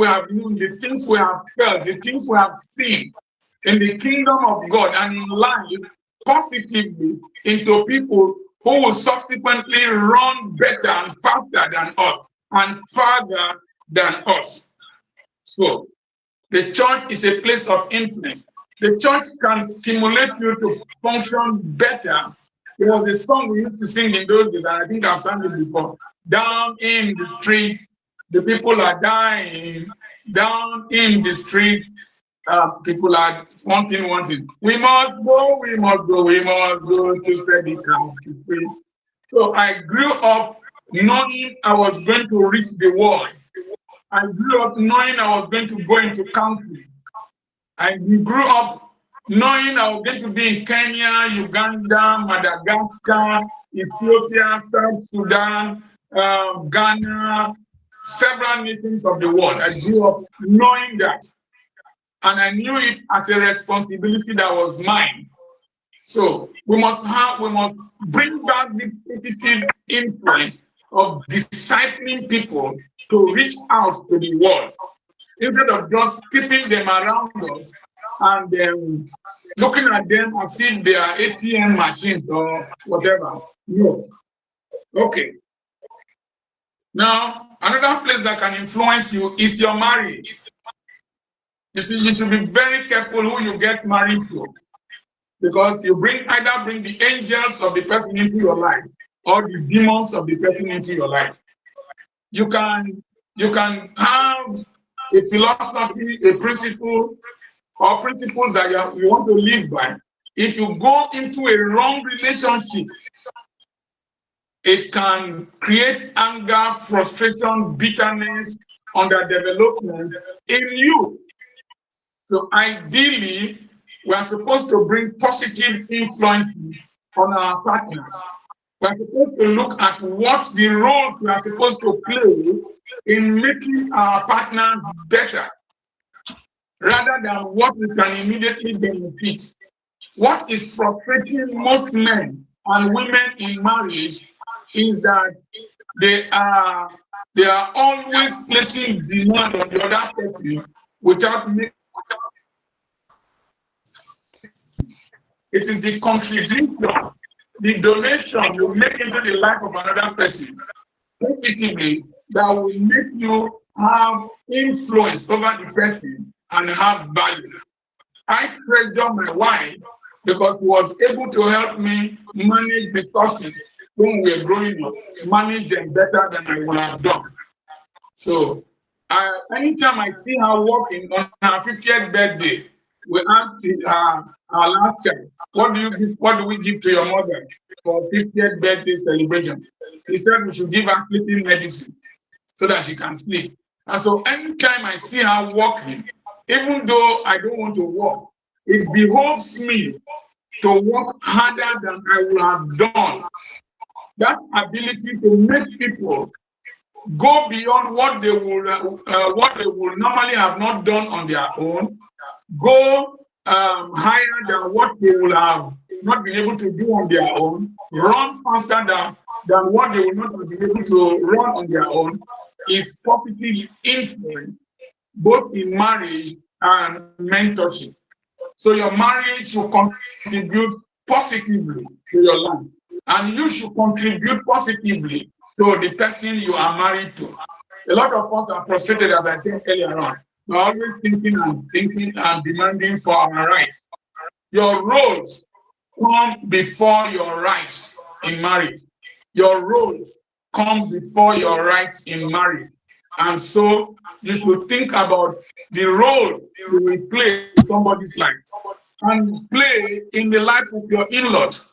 we have known, the things we have felt, the things we have seen in the kingdom of God and in life positively into people who will subsequently run better and faster than us and farther than us. So the church is a place of influence. The church can stimulate you to function better. There was a song we used to sing in those days, and I think I've sung it before. Down in the streets, the people are dying. Down in the streets, people are wanting. We must go to set the country free. So I grew up knowing I was going to reach the world. I grew up knowing I was going to go into country. I grew up knowing I was going to be in Kenya, Uganda, Madagascar, Ethiopia, South Sudan, Ghana, several nations of the world. I grew up knowing that. And I knew it as a responsibility that was mine. So we must bring back this positive influence of discipling people to reach out to the world, instead of just keeping them around us and looking at them as if they are ATM machines or whatever. No. Okay. Now, another place that can influence you is your marriage. You see, you should be very careful who you get married to, because you either bring the angels of the person into your life or the demons of the person into your life. You can have a philosophy, a principle, or principles that you want to live by. If you go into a wrong relationship, it can create anger, frustration, bitterness, underdevelopment in you. So ideally, we are supposed to bring positive influences on our partners. We are supposed to look at what the roles we are supposed to play in making our partners better, rather than what we can immediately benefit. What is frustrating most men and women in marriage is that they are always placing demand on the other person without making. It is the contribution, the donation you make into the life of another person positively that will make you have influence over the person and have value. I treasure my wife because she was able to help me manage the sources when we were growing up, manage them better than I would have done. So anytime I see her working on her 50th birthday, we asked our last child, what do we give to your mother for 50th birthday celebration? He said we should give her sleeping medicine so that she can sleep. And so anytime I see her working, even though I don't want to work, it behoves me to work harder than I would have done. That ability to make people go beyond what they would normally have not done on their own, go higher than what they would have not been able to do on their own, run faster than what they would not have been able to run on their own, is positive influence, both in marriage and mentorship. So your marriage should contribute positively to your life, and you should contribute positively to the person you are married to. A lot of us are frustrated, as I said earlier on. We're always thinking and demanding for our rights. Your roles come before your rights in marriage. Your role comes before your rights in marriage. And so you should think about the role you will play in somebody's life and play in the life of your in-laws.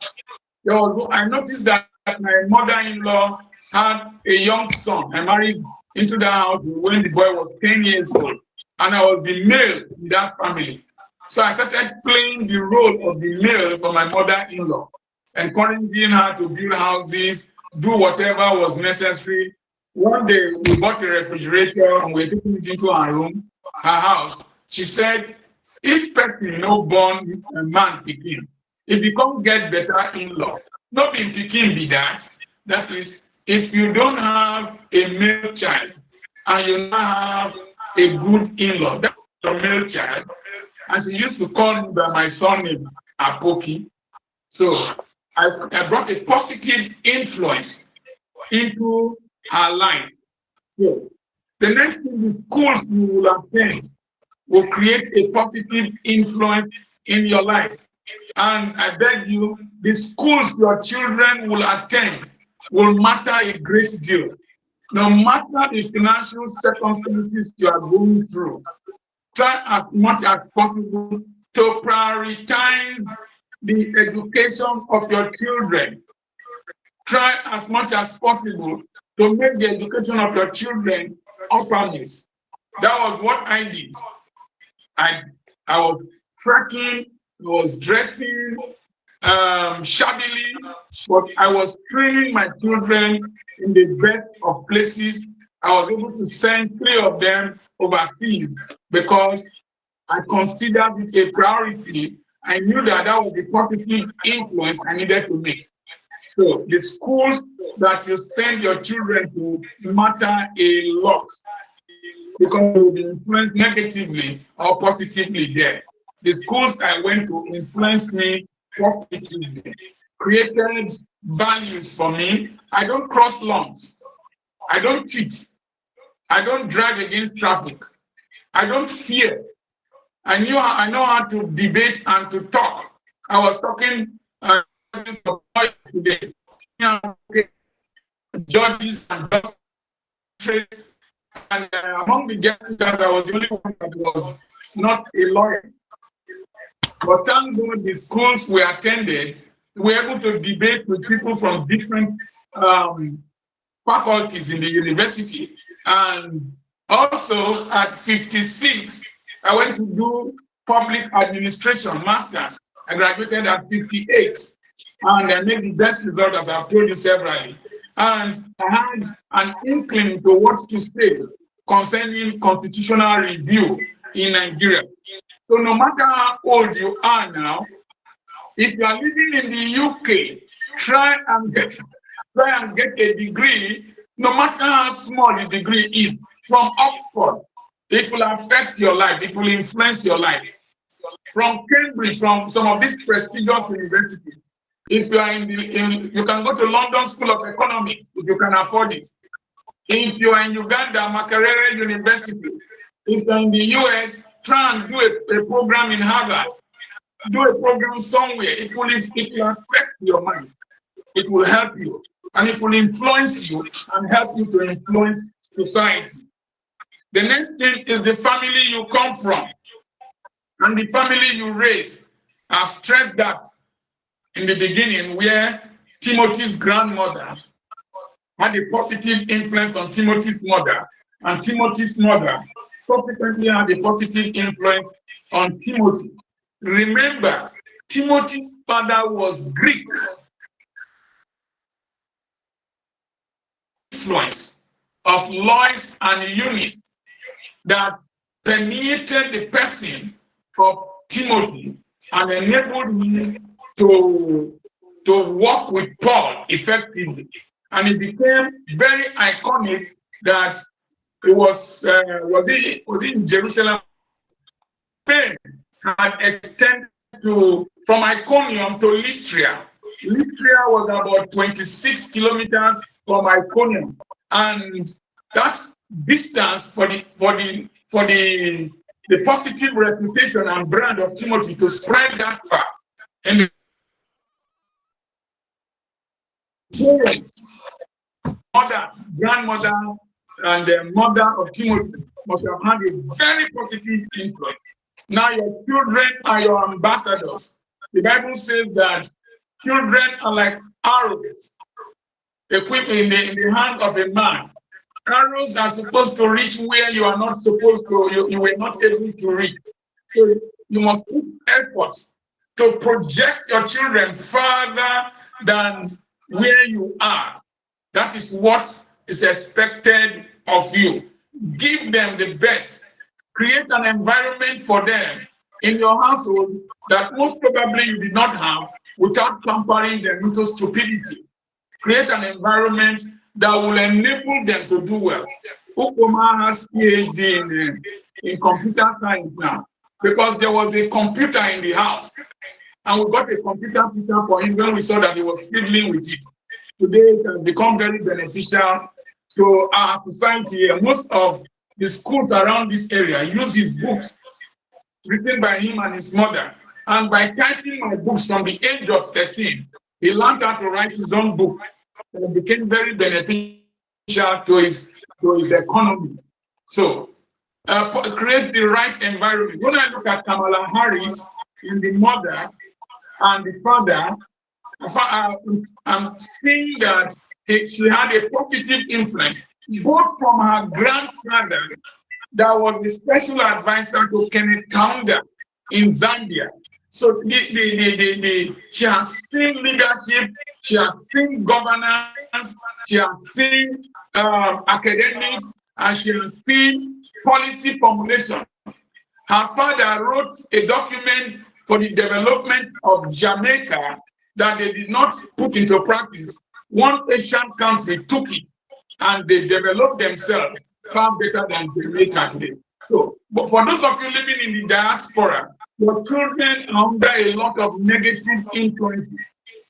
I noticed that my mother-in-law had a young son. I married into the house when the boy was 10 years old, and I was the male in that family. So I started playing the role of the male for my mother-in-law, encouraging her to build houses, do whatever was necessary. One day we bought a refrigerator and we were taking it into her room, her house. She said, if person no born a man pikin, if you can't get better in-law, not be pikin be that. That is, if you don't have a male child and you now have a good in-law. That's a male child. And she used to call me by my surname, Apoki. So I brought a positive influence into her life. So the next thing, the schools you will attend will create a positive influence in your life. And I beg you, the schools your children will attend will matter a great deal. No matter the financial circumstances you are going through, try as much as possible to prioritize the education of your children. Try as much as possible to make the education of your children uppermost. That was what I did. I was tracking, I was dressing shabbily, but I was training my children in the best of places. I was able to send 3 of them overseas because I considered it a priority. I knew that that was the positive influence I needed to make. So the schools that you send your children to matter a lot because they will be influenced negatively or positively there. The schools I went to influenced me positively, created values for me. I don't cross lawns. I don't cheat. I don't drive against traffic. I don't fear. I know how to debate and to talk. I was talking today, judges and magistrates, and among the guest speakers, I was the only one that was not a lawyer. But thank God the schools we attended, we were able to debate with people from different faculties in the university. And also at 56, I went to do public administration masters. I graduated at 58, and I made the best result, as I've told you severally. And I had an inkling to what to say concerning constitutional review in Nigeria. So no matter how old you are now, if you are living in the UK, try and get a degree, no matter how small the degree is, from Oxford. It will affect your life. It will influence your life. From Cambridge, from some of these prestigious universities. If you are you can go to London School of Economics if you can afford it. If you are in Uganda, Makerere University. If you are in the US, try and do a program in Harvard. Do a program somewhere. It will affect your mind. It will help you. And it will influence you and help you to influence society. The next thing is the family you come from and the family you raise. I've stressed that in the beginning, where Timothy's grandmother had a positive influence on Timothy's mother, and Timothy's mother subsequently had a positive influence on Timothy. Remember, Timothy's father was Greek. Influence of Lois and Eunice that permeated the person of Timothy and enabled him to work with Paul effectively. And it became very iconic that it was in Jerusalem. Spain had extended from Iconium to Lystria. Lystria was about 26 kilometers from Iconium, and that distance for the positive reputation and brand of Timothy to spread that far. And parents, mother, grandmother, and the mother of Timothy must have had a very positive influence. Now your children are your ambassadors. The Bible says that children are like arrows equipped in the hand of a man. Arrows are supposed to reach where you are not supposed to, you were not able to reach. So you must put efforts to project your children further than where you are. That is what is expected of you. Give them the best. Create an environment for them in your household that most probably you did not have without pampering them into stupidity. Create an environment that will enable them to do well. Ukoma has PhD in computer science now because there was a computer in the house. And we got a computer picture for him when we saw that he was fiddling with it. Today, it has become very beneficial to our society. Most of the schools around this area use his books written by him and his mother. And by typing my books from the age of 13, he learned how to write his own book. And it became very beneficial to his economy. So, create the right environment. When I look at Kamala Harris and the mother and the father, I'm seeing that she had a positive influence, both from her grandfather, that was the special advisor to Kenneth Kaunda in Zambia. So she has seen leadership, she has seen governance, she has seen academics, and she has seen policy formulation. Her father wrote a document for the development of Jamaica that they did not put into practice. One Asian country took it and they developed themselves far better than Jamaica today. So, but for those of you living in the diaspora, your children are under a lot of negative influences.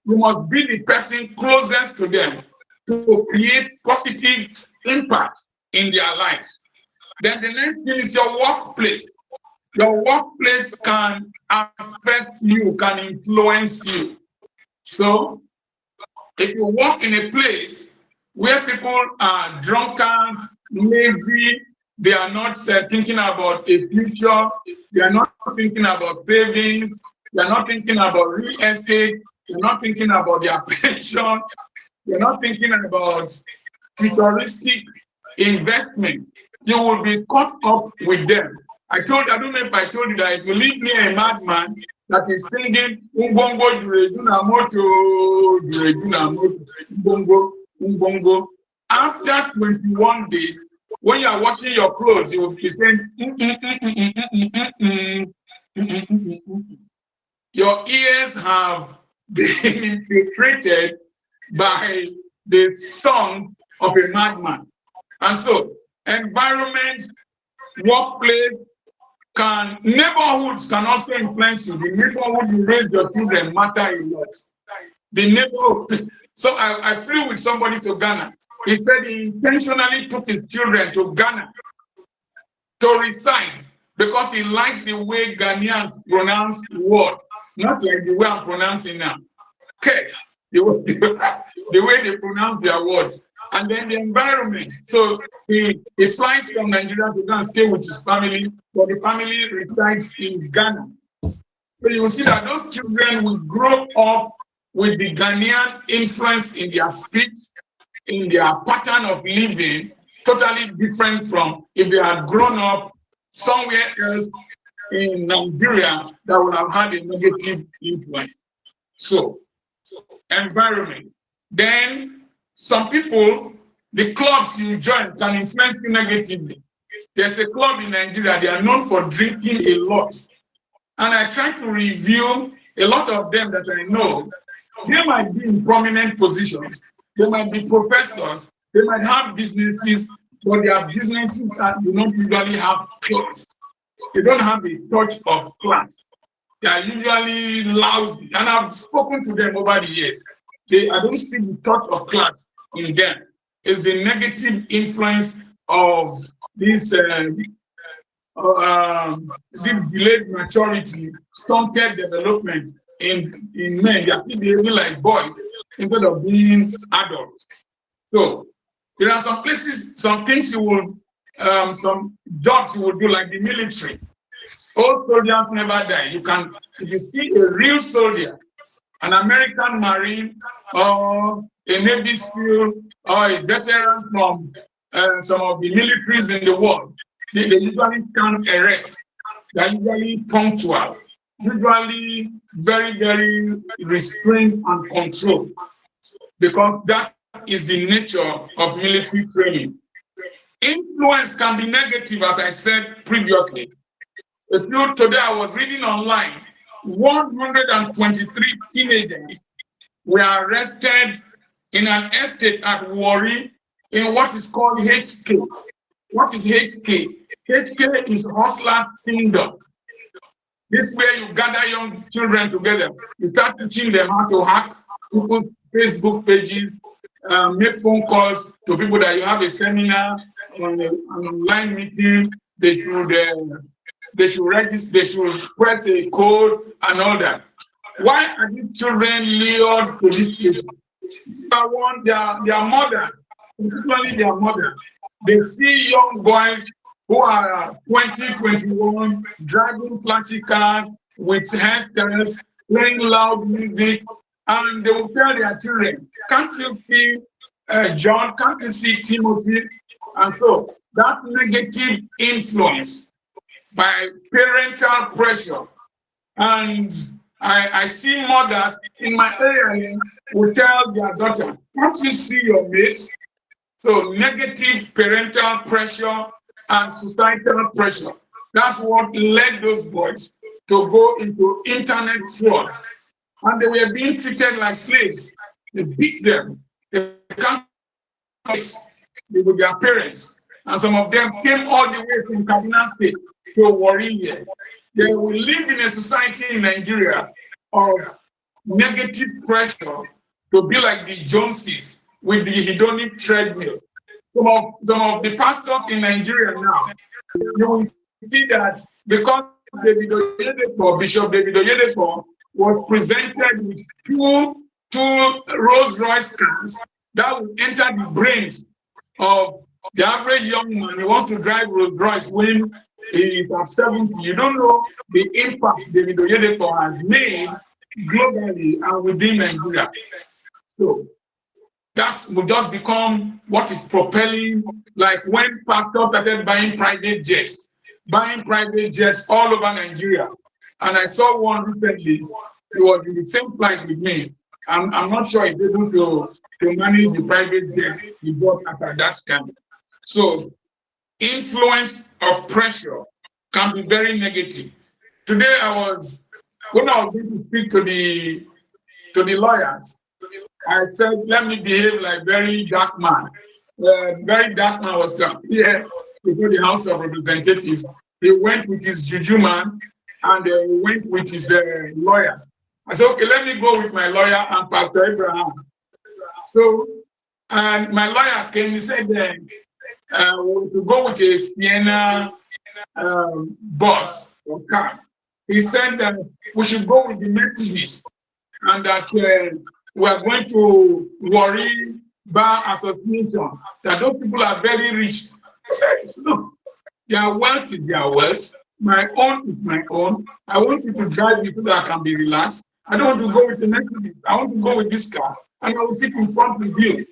You must be the person closest to them to create positive impact in their lives. Then the next thing is your workplace. Your workplace can affect you, can influence you. So, if you work in a place where people are drunken, lazy, they are not thinking about a future, they are not thinking about savings, they are not thinking about real estate, they are not thinking about their pension, they are not thinking about futuristic investment, you will be caught up with them. I don't know if I told you that if you live near a madman that is singing Umbongo Jureduna Moto, Jureduna Moto, Umbongo, Umbongo, after 21 days, when you are washing your clothes, you will be saying, your ears have been infiltrated by the songs of a madman. And so, environments, workplace, neighborhoods can also influence you. The neighborhood you raise your children matter a lot. The neighborhood. So I flew with somebody to Ghana. He said he intentionally took his children to Ghana to reside because he liked the way Ghanaians pronounce words, not like the way I'm pronouncing now. Cash, the way they pronounce their words. And then the environment. So he flies from Nigeria to go and stay with his family, but the family resides in Ghana. So you will see that those children will grow up with the Ghanaian influence in their speech, in their pattern of living, totally different from if they had grown up somewhere else in Nigeria that would have had a negative influence. So, environment. Then, some people, the clubs you join can influence you negatively. There's a club in Nigeria, they are known for drinking a lot. And I try to review a lot of them that I know. They might be in prominent positions. They might be professors. They might have businesses, but their businesses do not usually have class. They don't have a touch of class. They are usually lousy. And I've spoken to them over the years. I don't see the touch of class in them. It's the negative influence of this delayed maturity, stunted development in men. They are still behaving like boys instead of being adults. So there are some places, some things you will, some jobs you will do, like the military. Old soldiers never die. You can, if you see a real soldier, an American Marine or a Navy SEAL or a veteran from some of the militaries in the world, they usually stand erect. They're usually punctual, usually very, very restrained and controlled, because that is the nature of military training. Influence can be negative, as I said previously. Today I was reading online, 123 teenagers were arrested in an estate at Warri in what is called HK. What is HK? HK is Hustler's Kingdom. This way you gather young children together. You start teaching them how to hack people's Facebook pages, make phone calls to people that you have a seminar, an online meeting. They should register, they should press a code and all that. Why are these children lured to this place? Number one, their mothers, particularly their mothers, they see young boys who are 20, 21, driving flashy cars with hairstyles, playing loud music, and they will tell their children, can't you see John, can't you see Timothy? And so that negative influence by parental pressure. And I see mothers in my area who tell their daughter, can't you see your mates? So negative parental pressure and societal pressure. That's what led those boys to go into internet fraud. And they were being treated like slaves. They beat them. They can't fight with their parents. And some of them came all the way from Kaduna State to Warri here. They will live in a society in Nigeria of negative pressure to be like the Joneses with the hedonic treadmill. Some of the pastors in Nigeria now, you will see that because Bishop David Oyedepo was presented with two Rolls Royce cars that will enter the brains of the average young man. He wants to drive Rolls Royce when he is at 70. You don't know the impact David Oyedepo has made globally and within Nigeria. So that will just become what is propelling, like when pastors started buying private jets all over Nigeria. And I saw one recently, he was in the same flight with me. I'm not sure he's able to manage the private jet he bought as at that time. So influence of pressure can be very negative. Today when I was going to speak to the lawyers, I said, let me behave like very dark man. Very dark man was here before the House of Representatives. He went with his juju man and he went with his lawyer. I said, okay, let me go with my lawyer and Pastor Abraham. So, and my lawyer came, he said, to go with a Sienna bus or car. He said that we should go with the Mercedes and that we are going to Warri Bar Association, that those people are very rich. I said, no, their wealth is their wealth. My own is my own. I want you to drive me so that I can be relaxed. I don't want to go with the Mercedes. I want to go with this car, and I will sit in front with you.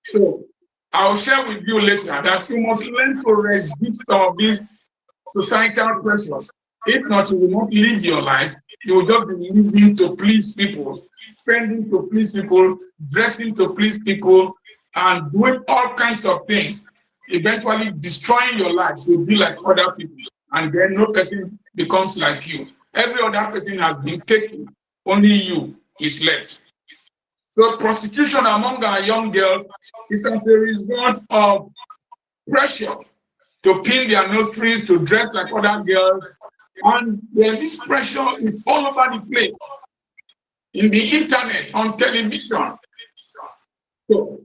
So I'll share with you later that you must learn to resist some of these societal pressures. If not, you will not live your life. You will just be living to please people, spending to please people, dressing to please people, and doing all kinds of things, eventually destroying your life to be like other people. And then no person becomes like you. Every other person has been taken. Only you is left. So prostitution among our young girls is as a result of pressure to pin their nostrils, to dress like other girls. And then this pressure is all over the place. In the internet, on television. So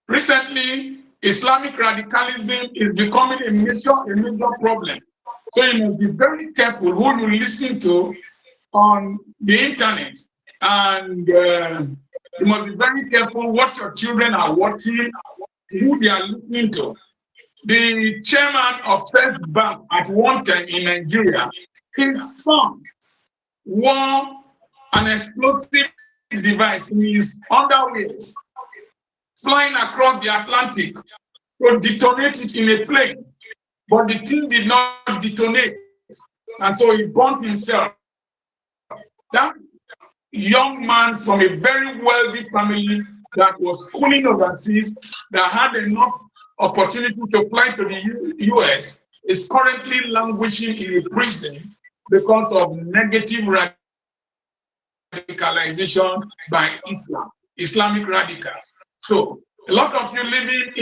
recently, Islamic radicalism is becoming a major problem. So you must be very careful who you listen to on the internet, and you must be very careful what your children are watching, who they are listening to. The chairman of First Bank at one time in Nigeria, his son wore an explosive device in his underwears, flying across the Atlantic to detonate it in a plane. But the thing did not detonate, and so he burnt himself. That young man from a very wealthy family that was schooling overseas, that had enough opportunity to fly to the US, is currently languishing in a prison because of negative radicalization by Islam, Islamic radicals. So a lot of you living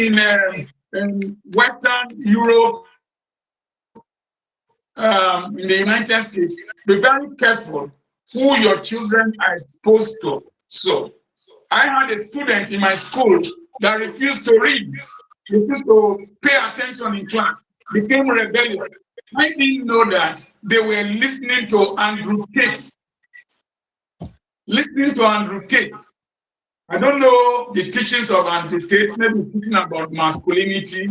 in Western Europe, in the United States, be very careful who your children are exposed to. So I had a student in my school that refused to read, refused to pay attention in class, became rebellious. I didn't know that they were listening to Andrew Tate. Listening to Andrew Tate. I don't know the teachings of Andrew Tate, maybe teaching about masculinity,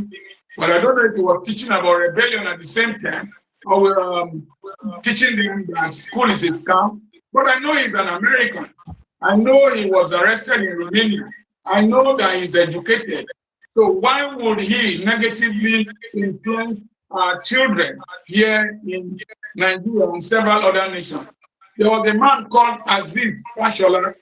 but I don't know if he was teaching about rebellion at the same time, or teaching them that school is a scam. But I know he's an American. I know he was arrested in Romania. I know that he's educated. So why would he negatively influence our children here in Nigeria and several other nations? There was a man called Aziz Fashola.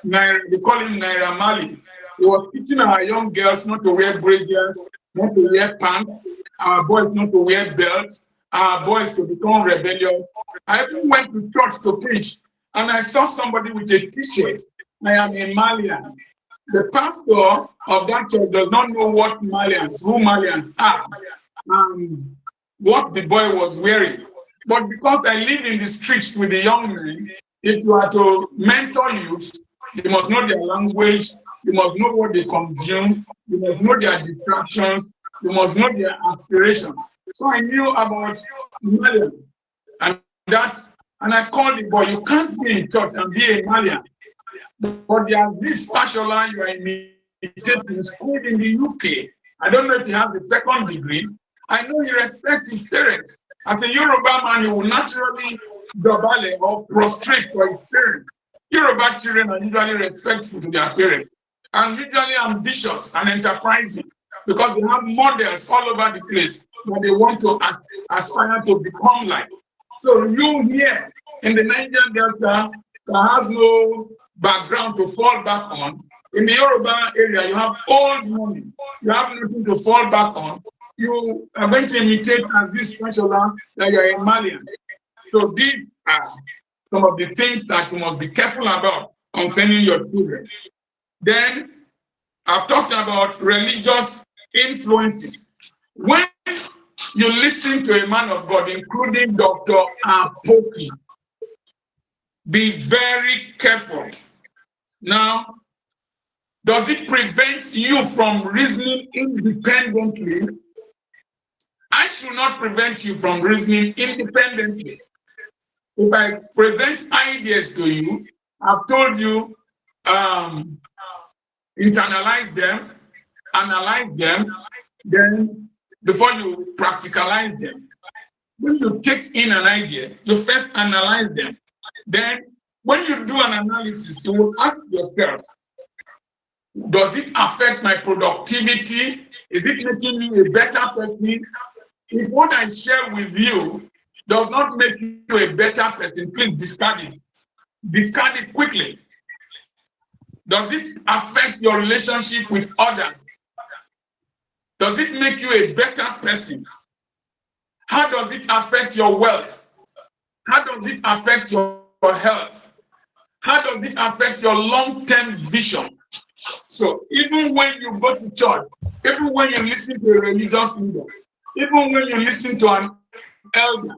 They call him Naira Mali. He was teaching our young girls not to wear braziers, not to wear pants, our boys not to wear belts, our boys to become rebellious. I even went to church to preach, and I saw somebody with a t-shirt. I am a Malian. The pastor of that church does not know who Malians are, and what the boy was wearing. But because I live in the streets with the young men, if you are to mentor youth, you must know their language, you must know what they consume, you must know their distractions, you must know their aspirations. So I knew about Malian, and I called the boy, you can't be in church and be a Malian. But there's this special line you are imitating in school in the UK. I don't know if he has the second degree. I know he respects his parents. As a Yoruba man, he will naturally dobale or prostrate for his parents. Yoruba children are usually respectful to their parents and usually ambitious and enterprising because they have models all over the place that they want to aspire to become like. So you here in the Nigerian Delta that has no background to fall back on, in the Yoruba area, you have old money, you have nothing to fall back on. You are going to imitate as this special land that you are a Malian. So these are some of the things that you must be careful about concerning your children. Then I've talked about religious influences. When you listen to a man of God, including Dr. Apoki, be very careful. Now, does it prevent you from reasoning independently? I should not prevent you from reasoning independently. If I present ideas to you, I've told you, internalize them, analyze them, then before you practicalize them. When you take in an idea, you first analyze them. Then when you do an analysis, you will ask yourself, does it affect my productivity? Is it making me a better person? If what I share with you does not make you a better person, please discard it. Discard it quickly. Does it affect your relationship with others? Does it make you a better person? How does it affect your wealth? How does it affect your health? How does it affect your long-term vision? So even when you go to church, even when you listen to a religious leader, even when you listen to an elder,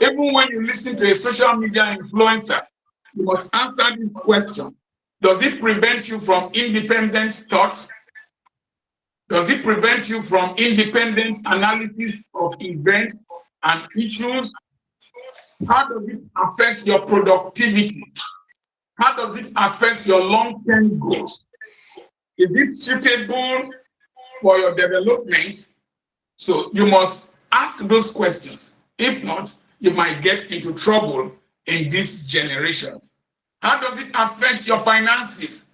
even when you listen to a social media influencer, you must answer this question. Does it prevent you from independent thoughts? Does it prevent you from independent analysis of events and issues? How does it affect your productivity? How does it affect your long-term goals? Is it suitable for your development? So you must ask those questions. If not, you might get into trouble in this generation. How does it affect your finances?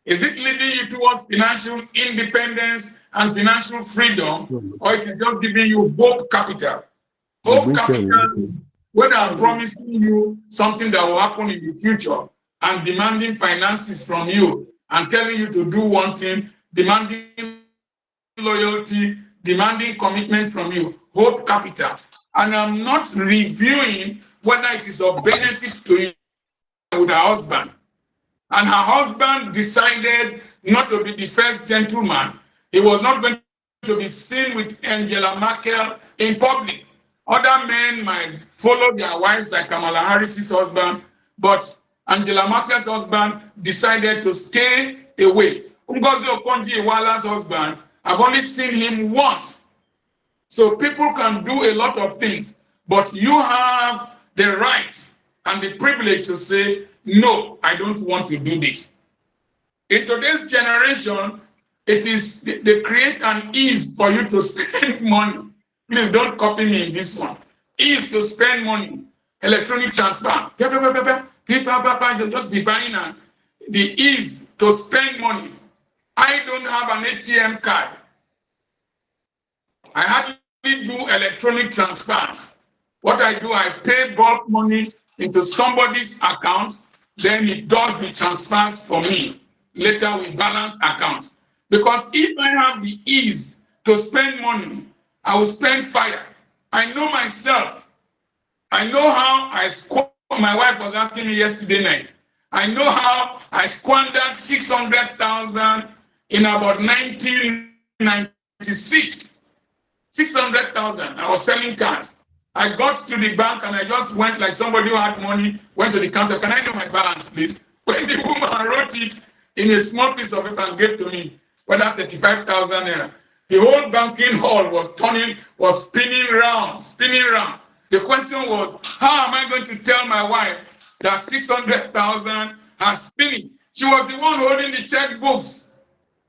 Is it leading you towards financial independence and financial freedom, or it is just giving you hope capital? Hope capital, when I'm promising you something that will happen in the future and demanding finances from you and telling you to do one thing, demanding loyalty, demanding commitment from you, hope capital. And I'm not reviewing whether it is of benefit to you with her husband. And her husband decided not to be the first gentleman. He was not going to be seen with Angela Merkel in public. Other men might follow their wives like Kamala Harris's husband, but Angela Merkel's husband decided to stay away. Ngozi Okonjo-Iweala's husband, I've only seen him once. So people can do a lot of things, but you have the right and the privilege to say, no, I don't want to do this. In today's generation, they create an ease for you to spend money. Please don't copy me in this one. Ease to spend money, electronic transfer. You just be buying the ease to spend money. I don't have an ATM card. I hardly do electronic transfers. What I do, I pay bulk money into somebody's account, then he does the transfers for me. Later we balance accounts. Because if I have the ease to spend money, I will spend fire. I know myself. I know how I squandered. My wife was asking me yesterday night. I know how I squandered 600,000 in about 1996. 600,000. I was selling cars. I got to the bank and I just went like somebody who had money, went to the counter. Can I know my balance, please? When the woman wrote it in a small piece of paper and gave to me, whether 35,000 naira, the whole banking hall was spinning round. The question was, how am I going to tell my wife that 600,000 has finished? She was the one holding the checkbooks.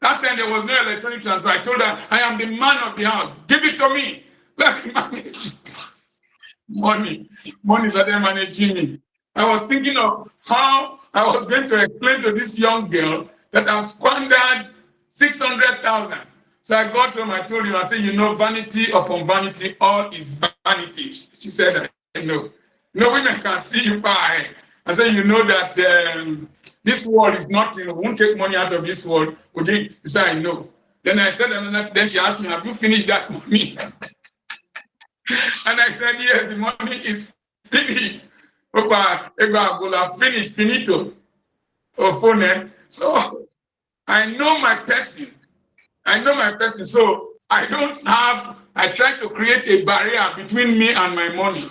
That time there was no electronic transfer. I told her, I am the man of the house. Give it to me. Let me manage it. Money started managing me. I was thinking of how I was going to explain to this young girl that I've squandered 600,000. So I got home, I told him, I said, vanity upon vanity, all is vanity. She said, I know. Women can see you far ahead. I said, that this world is nothing. We won't take money out of this world. He said, I know. Then I said, then she asked me, have you finished that money? And I said, yes, the money is finished. Finished, finito. So I know my person. So I try to create a barrier between me and my money.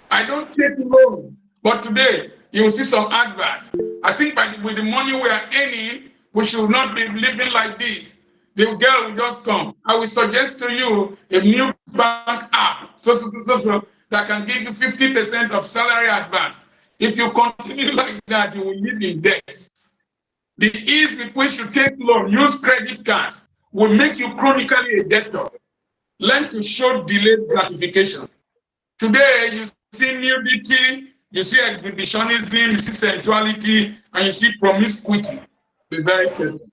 I don't take loan. But today, you will see some adverts. I think with the money we are earning, we should not be living like this. The girl will just come. I will suggest to you a new bank app so that can give you 50% of salary advance. If you continue like that, you will live in debt. The ease with which you take loan, use credit cards, will make you chronically a debtor. Learn to show delayed gratification. Today, you see nudity, you see exhibitionism, you see sensuality, and you see promiscuity. Be very careful.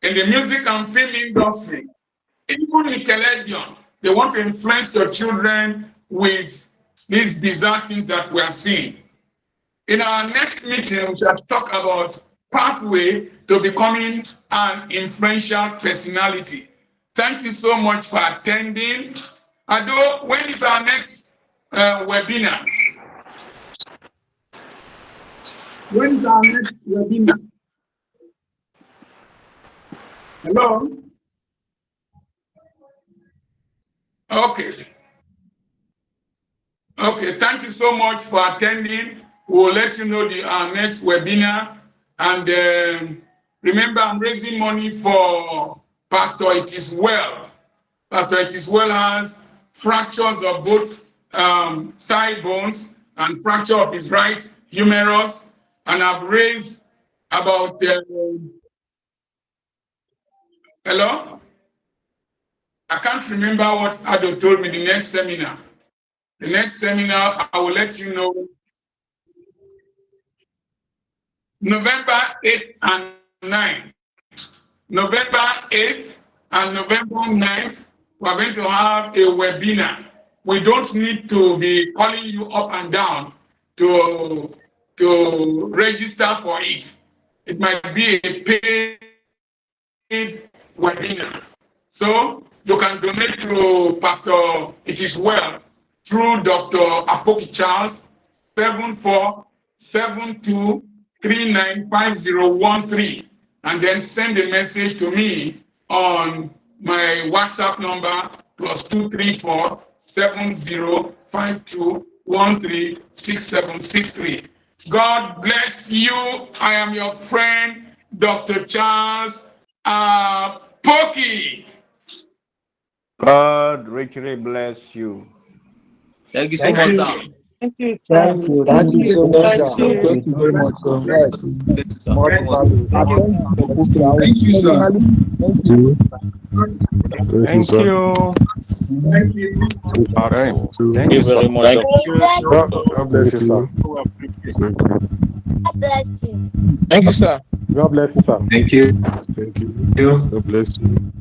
In the music and film industry, even Nickelodeon, they want to influence your children with these bizarre things that we are seeing. In our next meeting, we shall talk about pathway to becoming an influential personality. Thank you so much for attending. Ado, when is our next webinar? When is our next webinar? Hello? Okay. Okay, thank you so much for attending. We'll let you know our next webinar. And remember, I'm raising money for Pastor It Is Well. Pastor It Is Well has fractures of both thigh bones and fracture of his right humerus. And I've raised about... hello? I can't remember what Ado told me the next seminar. The next seminar, I will let you know. November 8th and 9th. November 8th and November 9th, we're going to have a webinar. We don't need to be calling you up and down to register for it. It might be a paid webinar. So you can donate to Pastor It Is Well through Dr. Apoki Charles, 7472395013, and then send a message to me on my WhatsApp number +234 7052136763. God bless you. I am your friend, Dr. Charles Apoki. God richly bless you. Thank you so much, sir. Thank you, sir. Thank you. Thank you so much, Thank sir. you. Thank you very much, sir. Yes, Thank you, sir. much Thank value. I thank you for cooking. I will Thank you, sir. personally thank you. Thank you. Thank you. Powerful. Thank you very much, Thank Dr. you. God bless you, sir. Thank you, sir. God bless you, sir. Thank you. Thank you. You. God bless you.